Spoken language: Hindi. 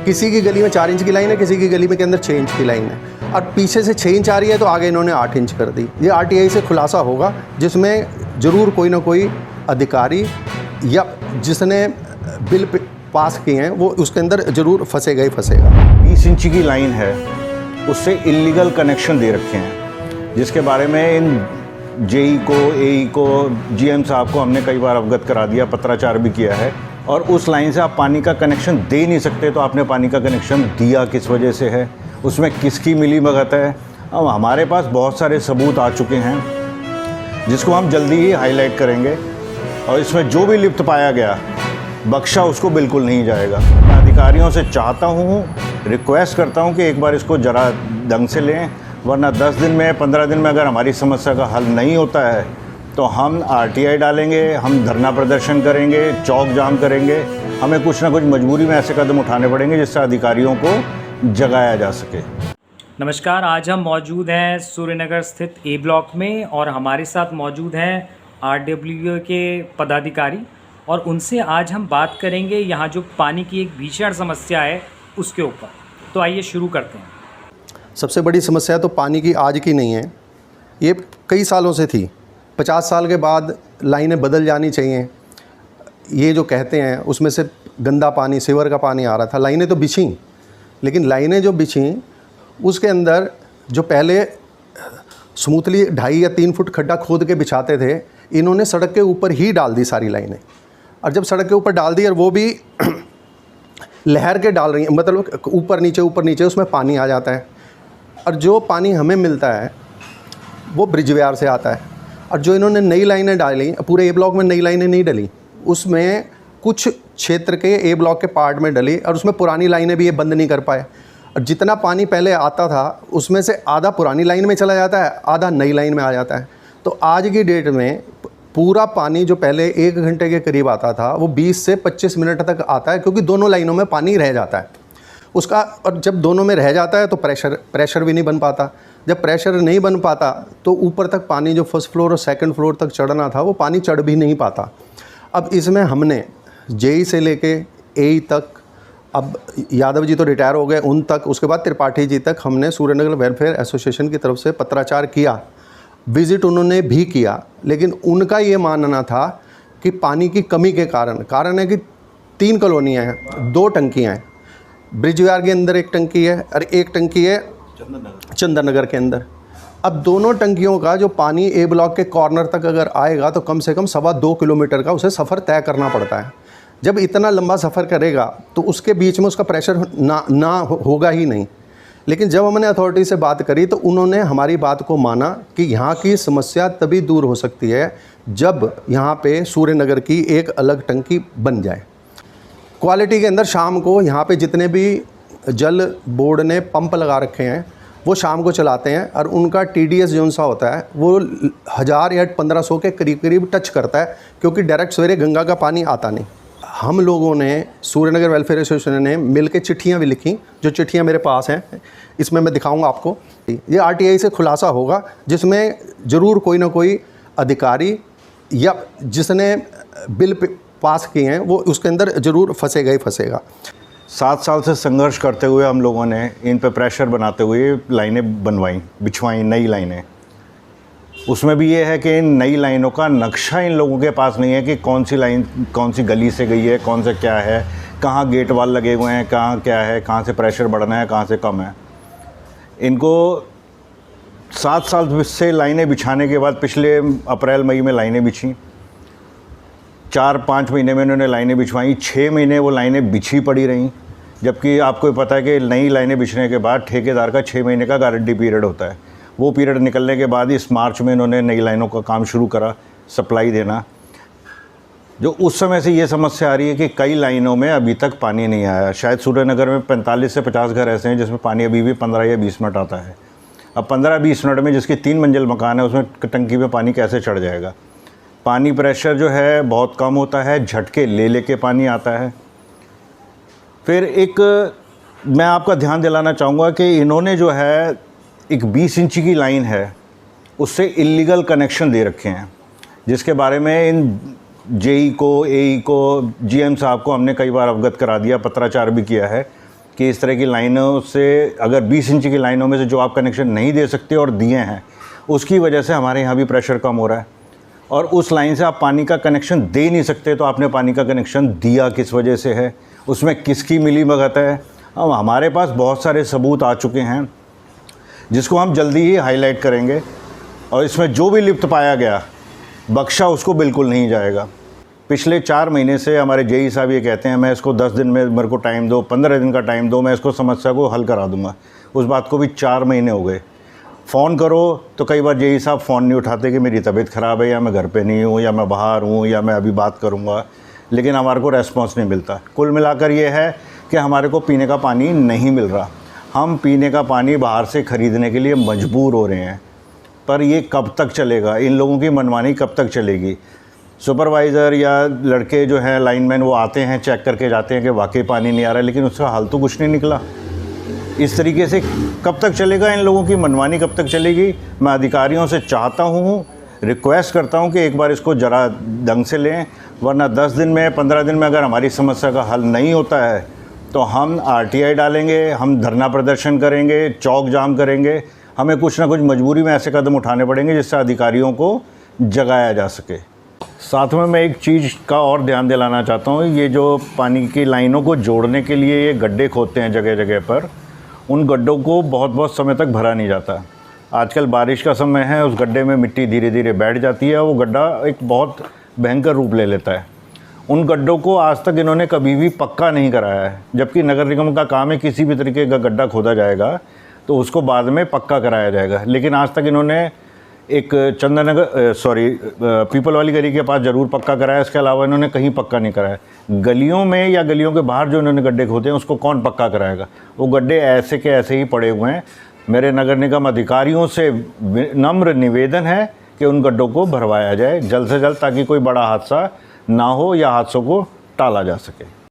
किसी की गली में 4 इंच की लाइन है, किसी की गली में के अंदर 6 इंच की लाइन है, और पीछे से 6 इंच आ रही है तो आगे इन्होंने 8 इंच कर दी। ये आरटीआई से खुलासा होगा, जिसमें ज़रूर कोई ना कोई अधिकारी या जिसने बिल पास किए हैं वो उसके अंदर ज़रूर फंसेगा ही फंसेगा। 20 इंच की लाइन है, उससे इलीगल कनेक्शन दे रखे हैं, जिसके बारे में इन जेई को, एई को, जीएम साहब को हमने कई बार अवगत करा दिया, पत्राचार भी किया है। और उस लाइन से आप पानी का कनेक्शन दे नहीं सकते, तो आपने पानी का कनेक्शन दिया किस वजह से है, उसमें किसकी मिली भगत है। अब हमारे पास बहुत सारे सबूत आ चुके हैं, जिसको हम जल्दी ही हाईलाइट करेंगे, और इसमें जो भी लिप्त पाया गया बख्शा उसको बिल्कुल नहीं जाएगा। मैं अधिकारियों से चाहता हूँ, रिक्वेस्ट करता हूँ कि एक बार इसको ज़रा ढंग से लें, वरना 10 दिन में 15 दिन में अगर हमारी समस्या का हल नहीं होता है तो हम आरटीआई डालेंगे, हम धरना प्रदर्शन करेंगे, चौक जाम करेंगे। हमें कुछ ना कुछ मजबूरी में ऐसे कदम उठाने पड़ेंगे जिससे अधिकारियों को जगाया जा सके। नमस्कार, आज हम मौजूद हैं सूर्यनगर स्थित ए ब्लॉक में और हमारे साथ मौजूद हैं आरडब्ल्यूए के पदाधिकारी, और उनसे आज हम बात करेंगे यहाँ जो पानी की एक भीषण समस्या है उसके ऊपर। तो आइए शुरू करते हैं। सबसे बड़ी समस्या तो पानी की आज की नहीं है, ये कई सालों से थी। 50 साल के बाद लाइनें बदल जानी चाहिए, ये जो कहते हैं उसमें से गंदा पानी, सीवर का पानी आ रहा था। लाइनें तो बिछी, लेकिन लाइनें जो बिछी उसके अंदर जो पहले स्मूथली 2.5 या 3 फुट खड्डा खोद के बिछाते थे, इन्होंने सड़क के ऊपर ही डाल दी सारी लाइनें। और जब सड़क के ऊपर डाल दी और वो भी लहर के डाल रही हैं, मतलब ऊपर नीचे उसमें पानी आ जाता है। और जो पानी हमें मिलता है वो ब्रिजव्यार से आता है। और जो इन्होंने नई लाइनें डाली, पूरे ए ब्लॉक में नई लाइनें नहीं डली, उसमें कुछ क्षेत्र के ए ब्लॉक के पार्ट में डली, और उसमें पुरानी लाइनें भी ये बंद नहीं कर पाए। और जितना पानी पहले आता था उसमें से आधा पुरानी लाइन में चला जाता है, आधा नई लाइन में आ जाता है। तो आज की डेट में पूरा पानी जो पहले 1 घंटे के करीब आता था वो 20 से 25 मिनट तक आता है, क्योंकि दोनों लाइनों में पानी रह जाता है उसका। और जब दोनों में रह जाता है तो प्रेशर भी नहीं बन पाता। जब प्रेशर नहीं बन पाता तो ऊपर तक पानी जो फर्स्ट फ्लोर और सेकंड फ्लोर तक चढ़ना था वो पानी चढ़ भी नहीं पाता। अब इसमें हमने जेई से लेके एई तक, अब यादव जी तो रिटायर हो गए, उन तक, उसके बाद त्रिपाठी जी तक हमने सूर्यनगर वेलफेयर एसोसिएशन की तरफ से पत्राचार किया, विज़िट उन्होंने भी किया। लेकिन उनका ये मानना था कि पानी की कमी के कारण है कि 3 कॉलोनियाँ हैं, 2 टंकियाँ हैं। ब्रिजव्यार के अंदर एक टंकी है और एक टंकी है चंदन नगर के अंदर। अब दोनों टंकियों का जो पानी ए ब्लॉक के कॉर्नर तक अगर आएगा तो कम से कम 2.25 किलोमीटर का उसे सफ़र तय करना पड़ता है। जब इतना लंबा सफ़र करेगा तो उसके बीच में उसका प्रेशर होगा ही नहीं। लेकिन जब हमने अथॉरिटी से बात करी तो उन्होंने हमारी बात को माना कि यहाँ की समस्या तभी दूर हो सकती है जब यहाँ पे सूर्यनगर की एक अलग टंकी बन जाए। क्वालिटी के अंदर शाम को यहाँ पे जितने भी जल बोर्ड ने पंप लगा रखे हैं वो शाम को चलाते हैं, और उनका टीडीएस जो सा होता है वो 1000 या 1500 के करीब टच करता है, क्योंकि डायरेक्ट सवेरे गंगा का पानी आता नहीं। हम लोगों ने सूर्यनगर वेलफेयर एसोसिएशन ने मिल के चिट्ठियाँ भी लिखी, जो चिट्ठियाँ मेरे पास हैं, इसमें मैं दिखाऊंगा आपको। ये आरटीआई से खुलासा होगा, जिसमें ज़रूर कोई ना कोई अधिकारी या जिसने बिल पास किए हैं वो उसके अंदर ज़रूर फंसेगा ही फंसेगा। 7 साल से संघर्ष करते हुए हम लोगों ने इन पे प्रेशर बनाते हुए लाइनें बिछवाई नई लाइनें। उसमें भी ये है कि इन नई लाइनों का नक्शा इन लोगों के पास नहीं है कि कौन सी लाइन कौन सी गली से गई है, कौन से क्या है, कहाँ गेट वाल लगे हुए हैं, कहाँ क्या है, कहाँ से प्रेशर बढ़ना है, कहाँ से कम है। इनको 7 साल से लाइनें बिछाने के बाद पिछले अप्रैल मई में लाइनें बिछी, 4-5 महीने में उन्होंने लाइनें बिछवाई, 6 महीने वो लाइनें बिछी पड़ी रहीं। जबकि आपको पता है कि नई लाइनें बिछने के बाद ठेकेदार का 6 महीने का गारंटी पीरियड होता है। वो पीरियड निकलने के बाद इस मार्च में इन्होंने नई लाइनों का काम शुरू करा, सप्लाई देना। जो उस समय से ये समस्या आ रही है कि कई लाइनों में अभी तक पानी नहीं आया। शायद सूर्यनगर में 45 से 50 घर ऐसे हैं जिसमें पानी अभी भी 15 या 20 मिनट आता है। अब 15-20 मिनट में जिसकी 3 मंजिल मकान है उसमें टंकी में पानी कैसे चढ़ जाएगा। पानी प्रेशर जो है बहुत कम होता है, झटके ले के पानी आता है। फिर एक मैं आपका ध्यान दिलाना चाहूँगा कि इन्होंने जो है एक 20 इंच की लाइन है उससे इलीगल कनेक्शन दे रखे हैं, जिसके बारे में इन जेई को, एई को, जीएम साहब को हमने कई बार अवगत करा दिया, पत्राचार भी किया है। कि इस तरह की लाइनों से, अगर 20 इंच की लाइनों में से जो आप कनेक्शन नहीं दे सकते और दिए हैं, उसकी वजह से हमारे यहाँ भी प्रेशर कम हो रहा है। और उस लाइन से आप पानी का कनेक्शन दे नहीं सकते, तो आपने पानी का कनेक्शन दिया किस वजह से है, उसमें किसकी मिली भगत है। अब हमारे पास बहुत सारे सबूत आ चुके हैं जिसको हम जल्दी ही हाईलाइट करेंगे, और इसमें जो भी लिप्त पाया गया बख्शा उसको बिल्कुल नहीं जाएगा। पिछले 4 महीने से हमारे जेई साहब ये कहते हैं मैं इसको 10 दिन में मेरे को टाइम दो, 15 दिन का टाइम दो, मैं इसको समस्या को हल करा दूंगा। उस बात को भी 4 महीने हो गए। फ़ोन करो तो कई बार जेई साहब फ़ोन नहीं उठाते कि मेरी तबीयत ख़राब है, या मैं घर पे नहीं हूँ, या मैं बाहर हूँ, या मैं अभी बात करूँगा, लेकिन हमारे को रेस्पॉन्स नहीं मिलता। कुल मिलाकर ये है कि हमारे को पीने का पानी नहीं मिल रहा। हम पीने का पानी बाहर से ख़रीदने के लिए मजबूर हो रहे हैं। पर ये कब तक चलेगा? इन लोगों की मनमानी कब तक चलेगी? सुपरवाइज़र या लड़के जो हैं लाइनमैन, वो आते हैं, चेक करके जाते हैं कि वाकई पानी नहीं आ रहा है, लेकिन उसका हल तो कुछ नहीं निकला। इस तरीके से कब तक चलेगा? इन लोगों की मनमानी कब तक चलेगी? मैं अधिकारियों से चाहता हूँ, रिक्वेस्ट करता हूँ कि एक बार इसको ज़रा ढंग से लें, वरना 10 दिन में, 15 दिन में अगर हमारी समस्या का हल नहीं होता है तो हम RTI डालेंगे, हम धरना प्रदर्शन करेंगे, चौक जाम करेंगे। हमें कुछ ना कुछ मजबूरी में ऐसे कदम उठाने पड़ेंगे जिससे अधिकारियों को जगाया जा सके। साथ में मैं एक चीज़ का और ध्यान दिलाना चाहता हूँ, ये जो पानी की लाइनों को जोड़ने के लिए ये गड्ढे खोदते हैं जगह जगह पर, उन गड्ढों को बहुत समय तक भरा नहीं जाता। आजकल बारिश का समय है, उस गड्ढे में मिट्टी धीरे धीरे बैठ जाती है, वो गड्ढा एक बहुत भयंकर रूप ले लेता है। उन गड्ढों को आज तक इन्होंने कभी भी पक्का नहीं कराया है, जबकि नगर निगम का काम है किसी भी तरीके का गड्ढा खोदा जाएगा तो उसको बाद में पक्का कराया जाएगा। लेकिन आज तक इन्होंने एक पीपल वाली गली के पास ज़रूर पक्का कराया, इसके अलावा इन्होंने कहीं पक्का नहीं कराया। गलियों में या गलियों के बाहर जो इन्होंने गड्ढे खोदे हैं उसको कौन पक्का कराएगा? वो गड्ढे ऐसे के ऐसे ही पड़े हुए हैं। मेरे नगर निगम अधिकारियों से नम्र निवेदन है कि उन गड्ढों को भरवाया जाए जल्द से जल्द, ताकि कोई बड़ा हादसा ना हो या हादसों को टाला जा सके।